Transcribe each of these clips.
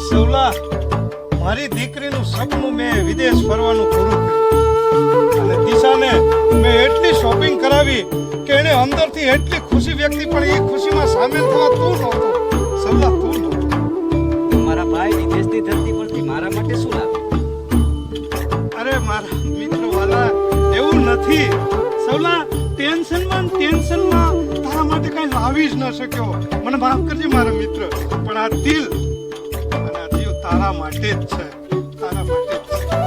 સૌલા મારી દીકરીનું સપનું મેં વિદેશ ફરવાનું પૂરું કર્યું અને દિશાને મેં એટલી શોપિંગ કરાવી કે એને અંદરથી એટલી ખુશી વ્યક્તિ પણ એ ખુશીમાં સામેલ થવા તું નહોતો સૌલા, તું નહોતો. મારા ભાઈ વિદેશની ધરતી પરથી મારા માટે શું લાવે? અરે મારા મિત્ર વાલા, એવું નથી સૌલા. ટેન્શનમાં તારા માટે કઈ લાવી જ ન શક્યો. મને માફ કરજે મારા મિત્ર, પણ આ દિલ તારા માટે જ છે, તારા માટે જ છે.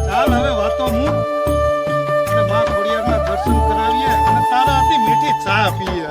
ચાલ હવે વાતો મૂક અને મા ખોડિયારના દર્શન કરાવીએ અને તારા હાથની મીઠી ચા પીએ.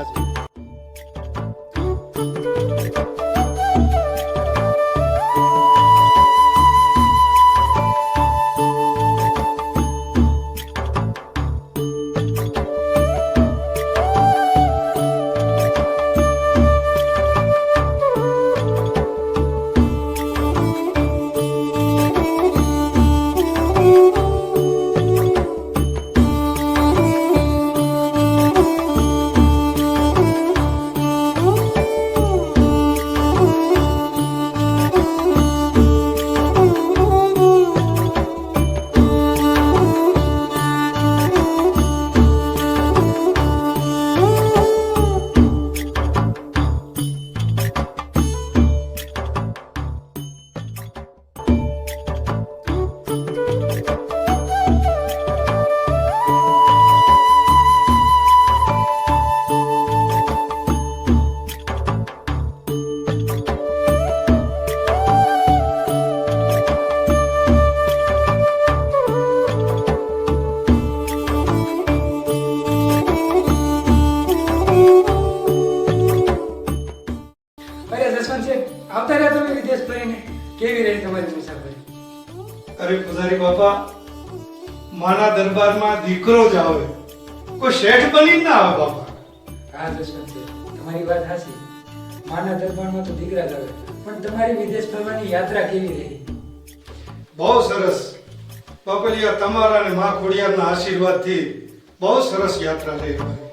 આજે અરે પૂજારી બાપા, માના દરબારમાં દીકરો જ આવે કોઈ શેઠ બની ના આવે બાપા. હા જસવંતજી, તમારી વાત સાચી. માના દરબારમાં તો દીકરા જ આવે, પણ તમારી વિદેશ ફરવાની યાત્રા કેવી રહી? બહુ સરસ બાપલિયા, તમારા અને મા ખોડિયારના આશીર્વાદથી બહુ સરસ યાત્રા થઈ અમારી.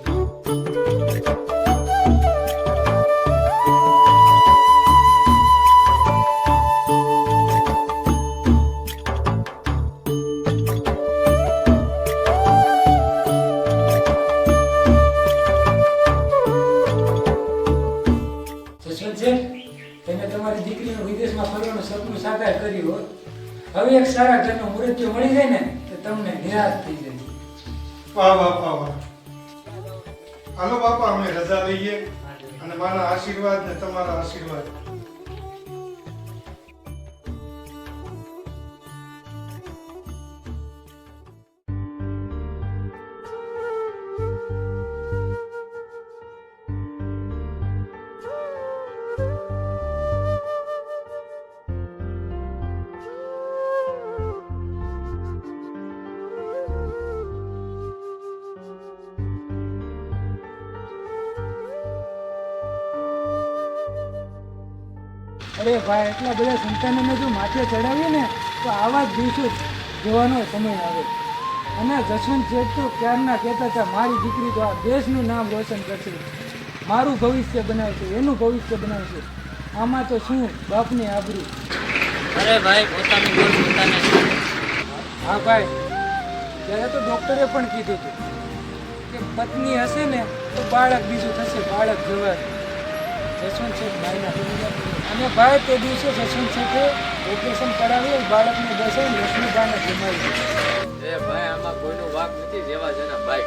જસવંતજી, તમે તમારી દીકરીનું વિદેશમાં ફરવાનું સપનું સાકાર કર્યું હોત. હવે એક સારા ઘરનું મુહૂર્ત મળી જાય ને તો તમને નિરાશ થઈ જાય. વાહ વાહ વાહ વાહ. હાલો બાપા, અમે રજા લઈએ અને મારા આશીર્વાદ ને તમારા આશીર્વાદ. અરે ભાઈ, એટલા બધા સંતાનોને જો માથે ચડાવીએ ને તો આવા જ દિવસો જોવાનો સમય આવે. અને જસવંત શેઠ તો ક્યારના કહેતા હતા, મારી દીકરી તો આ દેશનું નામ રોશન કરશે, મારું ભવિષ્ય બનાવશે, એનું ભવિષ્ય બનાવશે. આમાં તો શું બાપની આબરૂ. અરે ભાઈ, પોતાનું ઘર પોતાને હા ભાઈ, ત્યારે તો ડૉક્ટરે પણ કીધું હતું કે પત્ની હશે ને તો બાળક બીજું થશે, બાળક જવાય. જસવંત શેઠ ભાઈના અને ભાઈ તે દિવસે જસવંત શેઠે ઓપરેશન કરાવી બાળકને બેસાડી લક્ષ્મીબાને જમાવી. એ ભાઈ, આમાં કોઈનો વાંક નથી, જેવા જેના ભાઈ.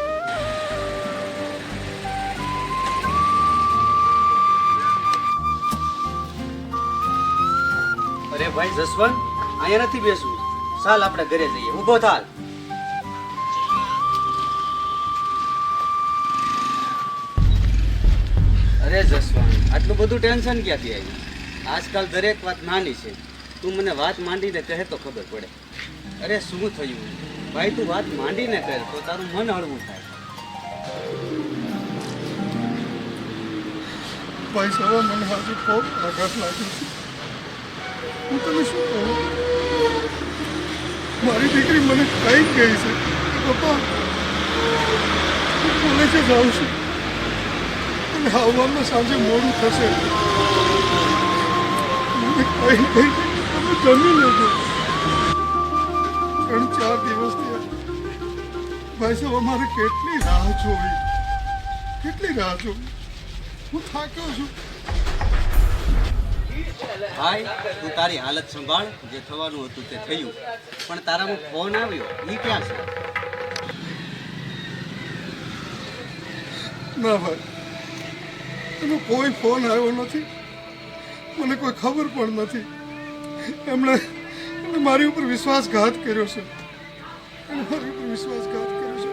અરે ભાઈ જસવંત, અહીંયા નથી બેસવું, ચાલ આપણે ઘરે જઈએ. ઊભો થાલ. અરે જસવંત, આટલું બધું ટેન્શન ક્યાંથી આવ્યું? આજકાલ દરેક વાત નાની છે, તું મને વાત માંડીને કહે તો ખબર પડે. અરે શું થયું ભાઈ, તું વાત માંડીને કહે તો તારું મન હળવું થાય. ભાઈ સવા, મને આજે બહુ આઘાત લાગ્યો છે. હું તમે શું કહું? મારી દીકરી મને કઈ કહી છે, પપ્પા હું કોલેજે જાઉં છું અને આવવામાં સાંજે મોડું થશે. મને કઈ કઈ તમે જમી લેજો. 3-4 દિવસ થયા ભાઈ સાહેબ, અમારે કેટલી રાહ જોવી, કેટલી રાહ જોવી. હું થાક્યો છું. ભાઈ, તું તારી હાલત સંભાળ. જે થવાનું હતું તે થયું, પણ તારામાં ફોન આવ્યો એ ક્યાં છે? ના ભાઈ, એનો કોઈ ફોન આવ્યો નથી, મને કોઈ ખબર પણ નથી. એમણે મારી ઉપર વિશ્વાસઘાત કર્યો છે. એણે મારી ઉપર વિશ્વાસઘાત કર્યો છે.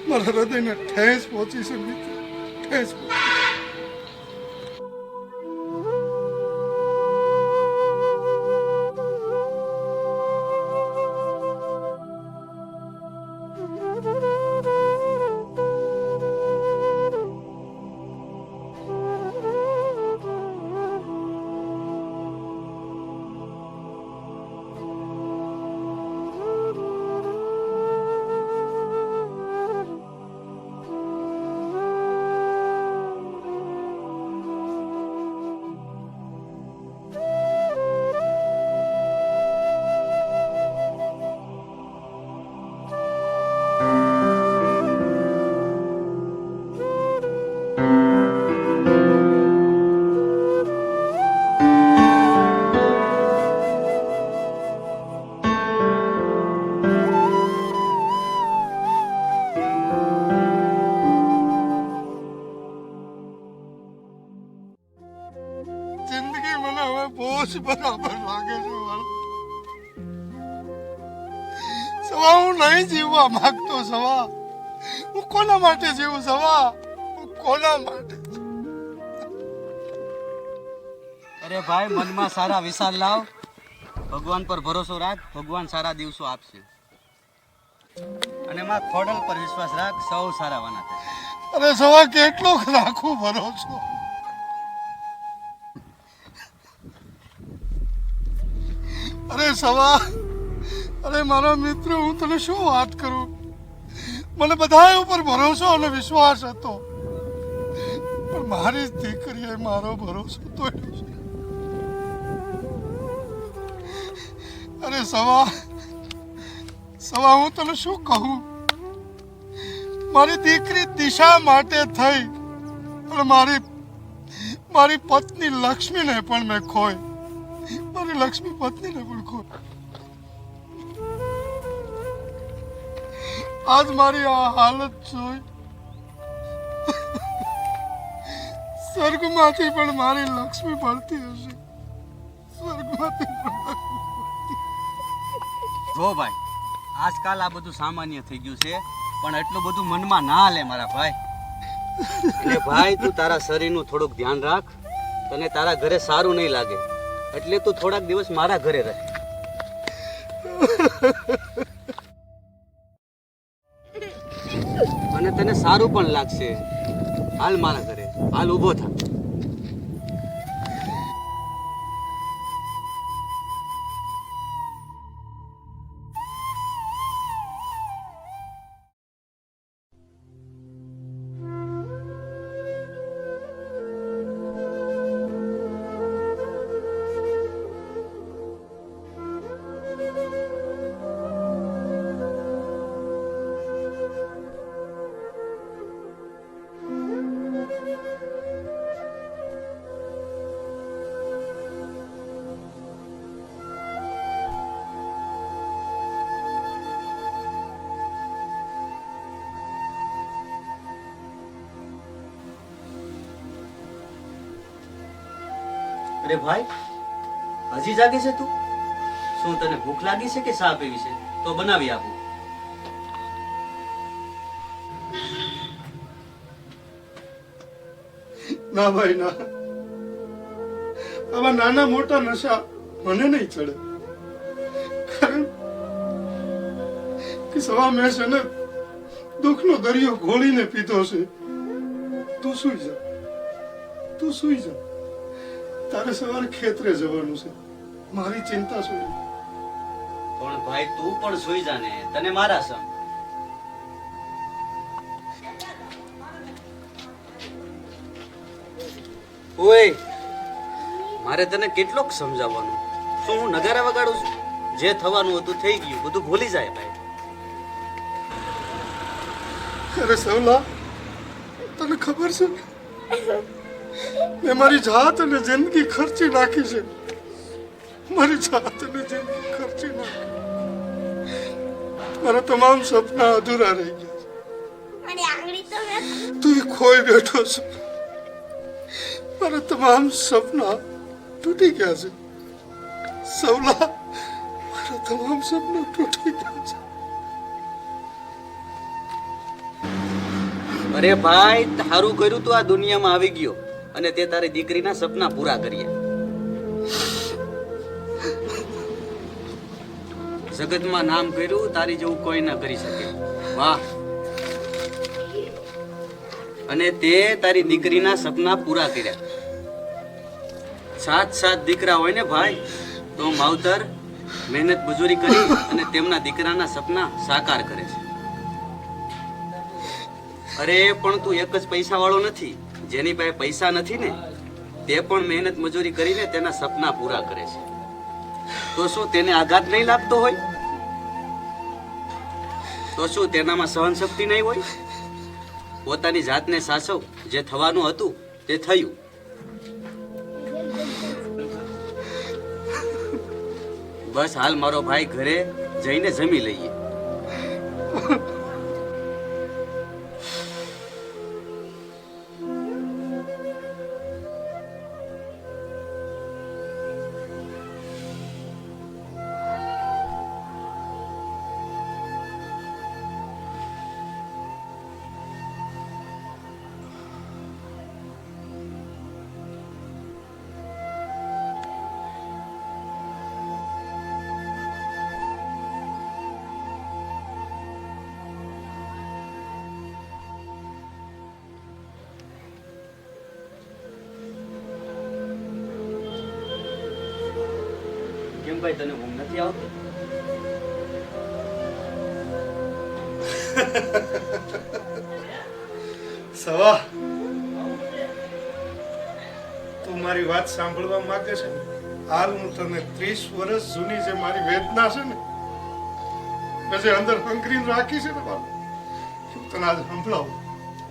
મારા હૃદયને ઠેસ પહોંચી છે મિત્ર, ઠેસ પહોંચી. જિંદગી મને હવે બોજ બરાબર લાગે છે. સવા, હું નહીં જીવવા માંગતો. સવા, હું કોના માટે જીવું? સવા, હું કોના માટે? અરે ભાઈ, મનમાં સારા વિચાર લાવ, ભગવાન પર ભરોસો રાખ, ભગવાન સારા દિવસો આપશે. અને માં ખોડલ પર વિશ્વાસ રાખ, સૌ સારા વાના થશે. અરે સવા કેટલો રાખું ભરોસો. અરે સવા, અરે મારા મિત્ર, હું તને શું વાત કરું. મને બધા ઉપર ભરોસો અને વિશ્વાસ હતો, પણ મારી દીકરીએ મારો ભરોસો તોડ્યો છે. અરે સવા, હું તને શું કહું. મારી દીકરી દિશા માટે થઈ અને મારી પત્ની લક્ષ્મીને પણ મેં ખોઈ. મારી લક્ષ્મી પત્નીને પણ ખોઈ. આજ મારી આ હાલત જોઈ સ્વર્ગમાંથી પણ મારી લક્ષ્મી પડતી હશે. સ્વર્ગમાંથી પણ. જો ભાઈ, આજકાલ આ બધું સામાન્ય થઈ ગયું છે, પણ એટલું બધું મનમાં ના લે મારા ભાઈ. એટલે ભાઈ, તું તારા શરીરનું થોડુંક ધ્યાન રાખ. તને તારા ઘરે સારું નહીં લાગે એટલે તું થોડાક દિવસ મારા ઘરે રહે. અને તને સારું પણ લાગશે. હાલ મારા ઘરે, હાલ ઊભો થા. અરે ભાઈ, હજી જાગે છે તું? શું તને ભૂખ લાગી છે કે ચા પીવી છે? તો બનાવી આપું. ના ભાઈ ના, આવા નાના મોટા નશા મને નહીં ચડે. કારણ કે સવા મેં છે ને દુઃખનો દરિયો ઘોળીને પીધો છે. તું સુઈ જા, તું સુઈ જા. તારે સવારે ખેતરે જવાનું છે. મારી ચિંતા છોડી. પણ ભાઈ, તું પણ સુઈ જા ને, તને મારા સમ. ઓય, મારે તને કેટલોક સમજાવવાનું. શું હું નગારા વગાડું છું? જે થવાનું હતું થઈ ગયું, બધું ભૂલી જાય ભાઈ. અરે સવલા, તને ખબર છે મેં મારી જાત અને જિંદગી ખર્ચી નાખી છે. મારી જાત અને જિંદગી ખર્ચી નાખી. મારા તમામ સપના અધૂરા રહી ગયા. તું ખોઈ બેઠો છે. મારા તમામ સપના તૂટી ગયા છે. સવલા, મારા તમામ સપના તૂટી ગયા છે. અરે ભાઈ, તારું કર્યું તું આ દુનિયામાં આવી ગયો અને તે તારી દીકરીના સપના પૂરા કર્યા. જગતમાં નામ કર્યું, તારી જેવું કોઈ ના કરી શકે. વાહ. અને તે તારી દીકરીના સપના પૂરા કર્યા. 7 દીકરા હોય ને ભાઈ, તો માવતર મહેનત મજૂરી કરી અને તેમના દીકરાના સપના સાકાર કરે છે. અરે પણ તું એક જ પૈસા વાળો નથી. જેની પાસે પૈસા નથી ને, તે પણ મહેનત મજૂરી કરીને તેના સપના પૂરા કરે છે. તો શું તેને આઘાત નહીં લાગતો હોય? તો શું તેનામાં સહન શક્તિ નહીં હોય? પોતાની જાતને સાચવ. જે થવાનું હતું તે થયું. બસ હાલ મારો ભાઈ ઘરે જઈને જમી લઈએ. કેમ ભાઈ તને ઊંઘ નથી આવતી? સવા તું મારી વાત સાંભળવા માંગે છે ને? હાલ હું તને 30 વર્ષ જૂની જે મારી વેદના છે ને, મેં જે અંદર હંકરીને રાખી છે ને બાપુ, હું તને આજ સંભળાવું.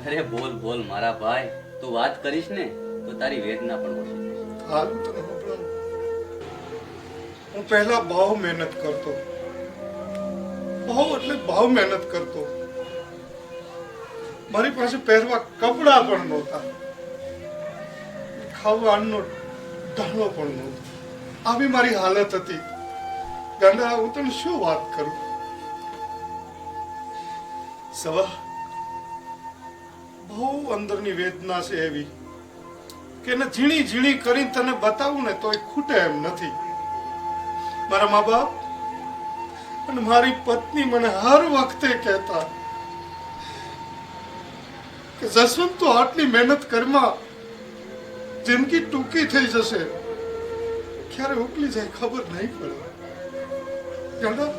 અરે બોલ બોલ મારા ભાઈ, તું વાત કરીશ ને તો તારી વેદના પણ ઓછી થશે. હાલ હું તને સંભળાવું. હું પહેલા બહુ મહેનત કરતો, બહુ એટલે બહુ મહેનત કરતો. મારી પાસે પહેરવા કપડા પણ નહોતા, ખાવાનો ઢાળો પણ નહોતો. આવી મારી હાલત હતી. ગાંડા, હું તને શું વાત કરું? સવા બહુ અંદરની વેદના છે એવી કે એને ઝીણી ઝીણી કરીને તને બતાવું ને તો એ ખૂટે એમ નથી. મારા મા બાપ અને મારી પત્ની મને હર વખતે કહેતા કે જસવંત તો આટલી મહેનત કરમાં જિંદગી ટૂંકી થઈ જશે, ક્યારે ઉકલી જાય ખબર નહીં પડે. ગાંડા,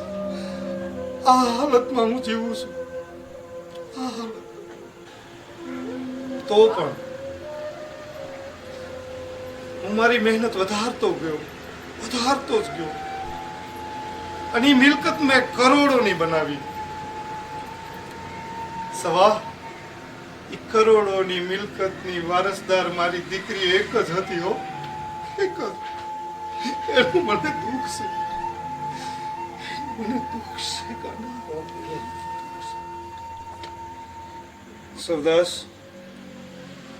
આ હાલતમાં હું જીવું છું. આ હાલત તો પણ હું મારી મહેનત વધારતો ગયો, વધારતો જ ગયો, અને એ મિલકત મેં કરોડોની બનાવી. સવા એ કરોડોની મિલકતની વારસદાર મારી દીકરી એક જ હતી હો, એક જ. એનું મને દુઃખ છે, મને દુઃખ છે ગાંડા. સવદાસ,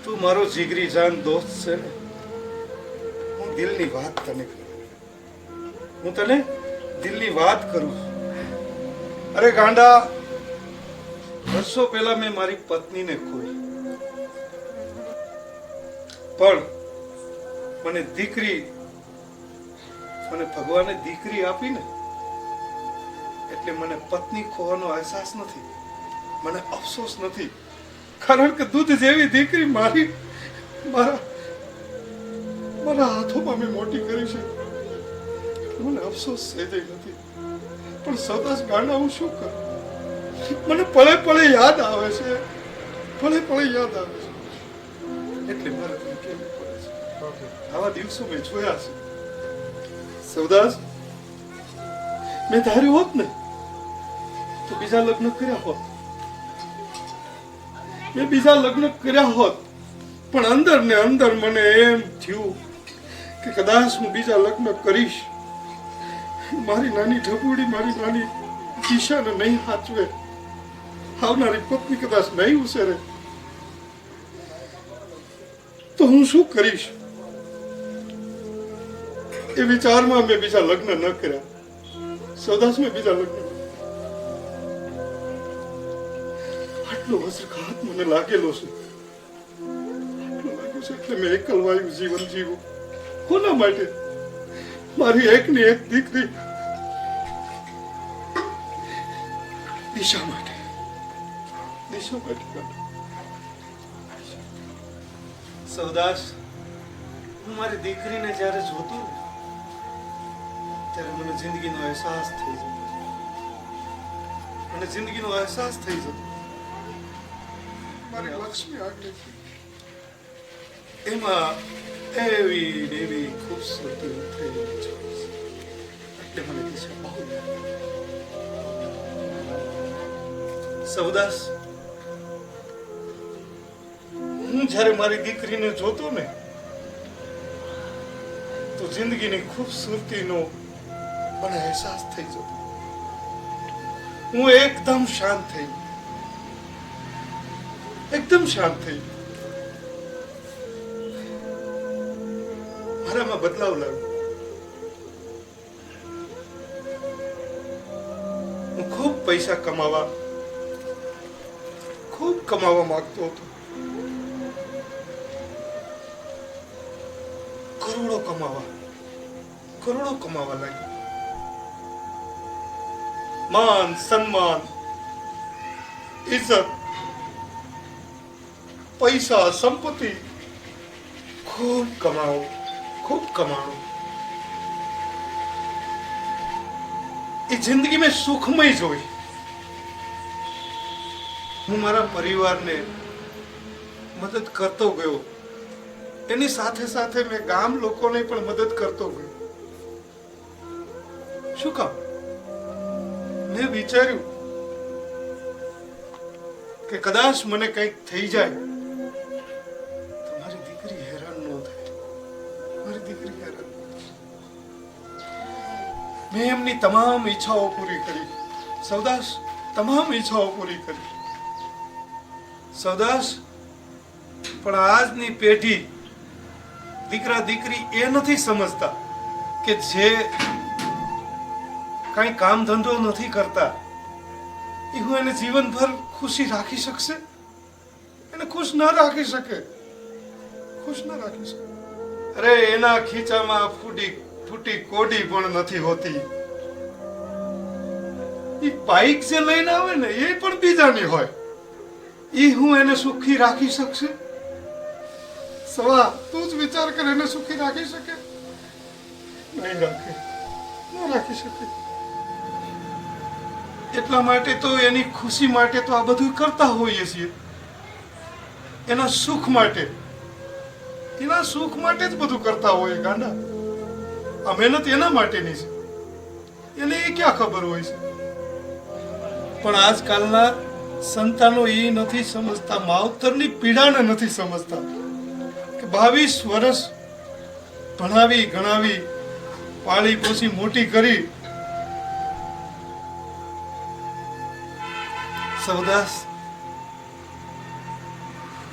તું મારો જીગરી જાન દોસ્ત છે ને, હું દિલની વાત તને કરું, હું તને દિલની વાત કરું છું. અરે ગાંડા, વર્ષો પહેલા મેં મારી પત્નીને ખોઈ, પણ મને ભગવાને દીકરી આપી ને એટલે મને પત્ની ખોવાનો અહેસાસ નથી, મને અફસોસ નથી. કારણ કે દૂધ જેવી દીકરી મારા હાથોમાં મેં મોટી કરી છે. મને અફસોસ સહેજે નથી. પણ સદાસ ગાંડા, હું શું કરું? મને પળે પળે યાદ આવે છે, પળે પળે યાદ આવે છે, એટલે મારે તને કહેવું પડે છે. આવા દિવસો મેં જોયા છે સવદાસ. મેં ધાર્યું હોત ને તો બીજા લગ્ન કર્યા હોત, મેં બીજા લગ્ન કર્યા હોત, પણ અંદર ને અંદર મને એમ થયું કે કદાચ હું બીજા લગ્ન કરીશ, મારી નાની ઢબુડી, મારી નાની દિશાને નહીં સાચવે, આવનારી પત્ની કદાચ નહીં ઉછેરે, તો હું શું કરીશ? એ વિચારમાં મેં બીજા લગ્ન ન કર્યા. સવદાસ, મેં બીજા લગ્ન, આટલો વજ્રઘાત મને લાગેલો છે, આટલો લાગ્યો છે એટલે મેં એકલવાયું જીવન જીવું. કોના માટે? મારી એકની એક દીકરી દિશા માટે, દિશા માટે. સવદાસ, હું મારી દીકરીને જ્યારે જોતો ને ત્યારે મને જિંદગીનો અહેસાસ થઈ જતો, મને જિંદગીનો અહેસાસ થઈ જતો. મારી લક્ષ્મી આગળ છે, એમાં એવી દેવી ખૂબસૂરતી ઉતરેલી છે, એટલે મને દિશા બહુ યાદ. સવદાસ, હું જ્યારે મારી દીકરીને જોતો ને તો જિંદગીની ખૂબસૂરતીનો મને અહેસાસ થઈ જતો. હું એકદમ શાંત થઈ, એકદમ શાંત થઈ. મારામાં બદલાવ લાવ્યો. હું ખૂબ પૈસા કમાવા માંગતો હતો, કરોડો કમાવા લાગ્યો. માન, સન્માન, ઇજ્જત, પૈસા, સંપત્તિ ખૂબ કમાણું. એ જિંદગી મેં સુખમય જોઈ. હું મારા પરિવારને મદદ કરતો ગયો, એની સાથે સાથે મેં ગામ લોકોને પણ મદદ કરતો ગયો. શું કામ? મેં વિચાર્યું કે કદાચ મને કંઈક થઈ જાય તો મારી દીકરી હેરાન ન થાય. મારી દીકરી હેરાન ન થાય. મેં એમની તમામ ઈચ્છાઓ પૂરી કરી. સૌદાસ, તમામ ઈચ્છાઓ પૂરી કરી. સૌદાસ, પણ આજની પેઢી દીકરા દીકરી એ નથી સમજતા કે જે કાંઈ કામ ધંધો નથી કરતા એ હું એને જીવનભર ખુશી રાખી શકશે? એને ખુશ ના રાખી શકે. ખુશ ના રાખી શકે. અરે એના ખીચામાં ફૂટી કોડી પણ નથી હોતી. એ બાઈક જે લઈને આવે ને એ પણ બીજાની હોય. એ હું એને સુખી રાખી શકશે? સવા, તું જ વિચાર કર, એને સુખી રાખી શકે? નહીં રાખે, ન રાખી શકે. એટલા માટે તો એની ખુશી માટે તો આ બધું કરતા હોઈએ છીએ. એના સુખ માટે, એના સુખ માટે જ બધું કરતા હોઈએ. ગાંડા, આ મહેનત એના માટેની છે. એને એ ક્યાં ખબર હોય છે? પણ આજકાલના સંતાનો એ નથી સમજતા, માવતરની પીડાને નથી સમજતા કે 22 વર્ષ ભણાવી ગણાવી પાળી પોસી મોટી કરી. સૌદાસ,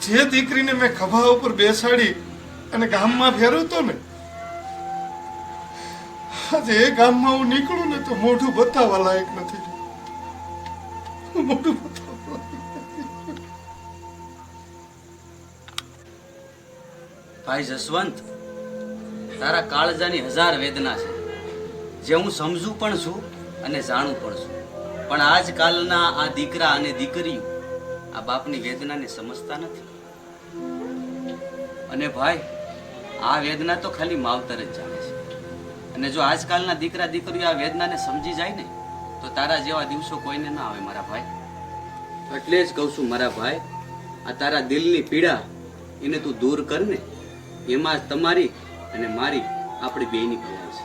જે દીકરીને મેં ખભા ઉપર બેસાડી અને ગામમાં ફેરવતો ને, આજે એ ગામમાં હું નીકળું ને તો મોઢું બતાવવા લાયક નથી. મોઢું બતાવવા લાયક. ભાઈ જસવંત, તારા કાળજાની 1000 વેદના છે, જે હું સમજુ પણ છું અને જાણું પણ છું. પણ આજકાલના આ દીકરા અને દીકરીઓ આ બાપની વેદનાને સમજતા નથી. અને ભાઈ, આ વેદના તો ખાલી માવતર જ જાણે છે. અને જો આજકાલના દીકરા દીકરીઓ આ વેદનાને સમજી જાય ને તો તારા જેવા દિવસો કોઈને ના આવે મારા ભાઈ. એટલે જ કહું છું મારા ભાઈ, આ તારા દિલની પીડા એને તું દૂર કર ને, એમાં તમારી અને મારી, આપણી બેયની પીડા છે.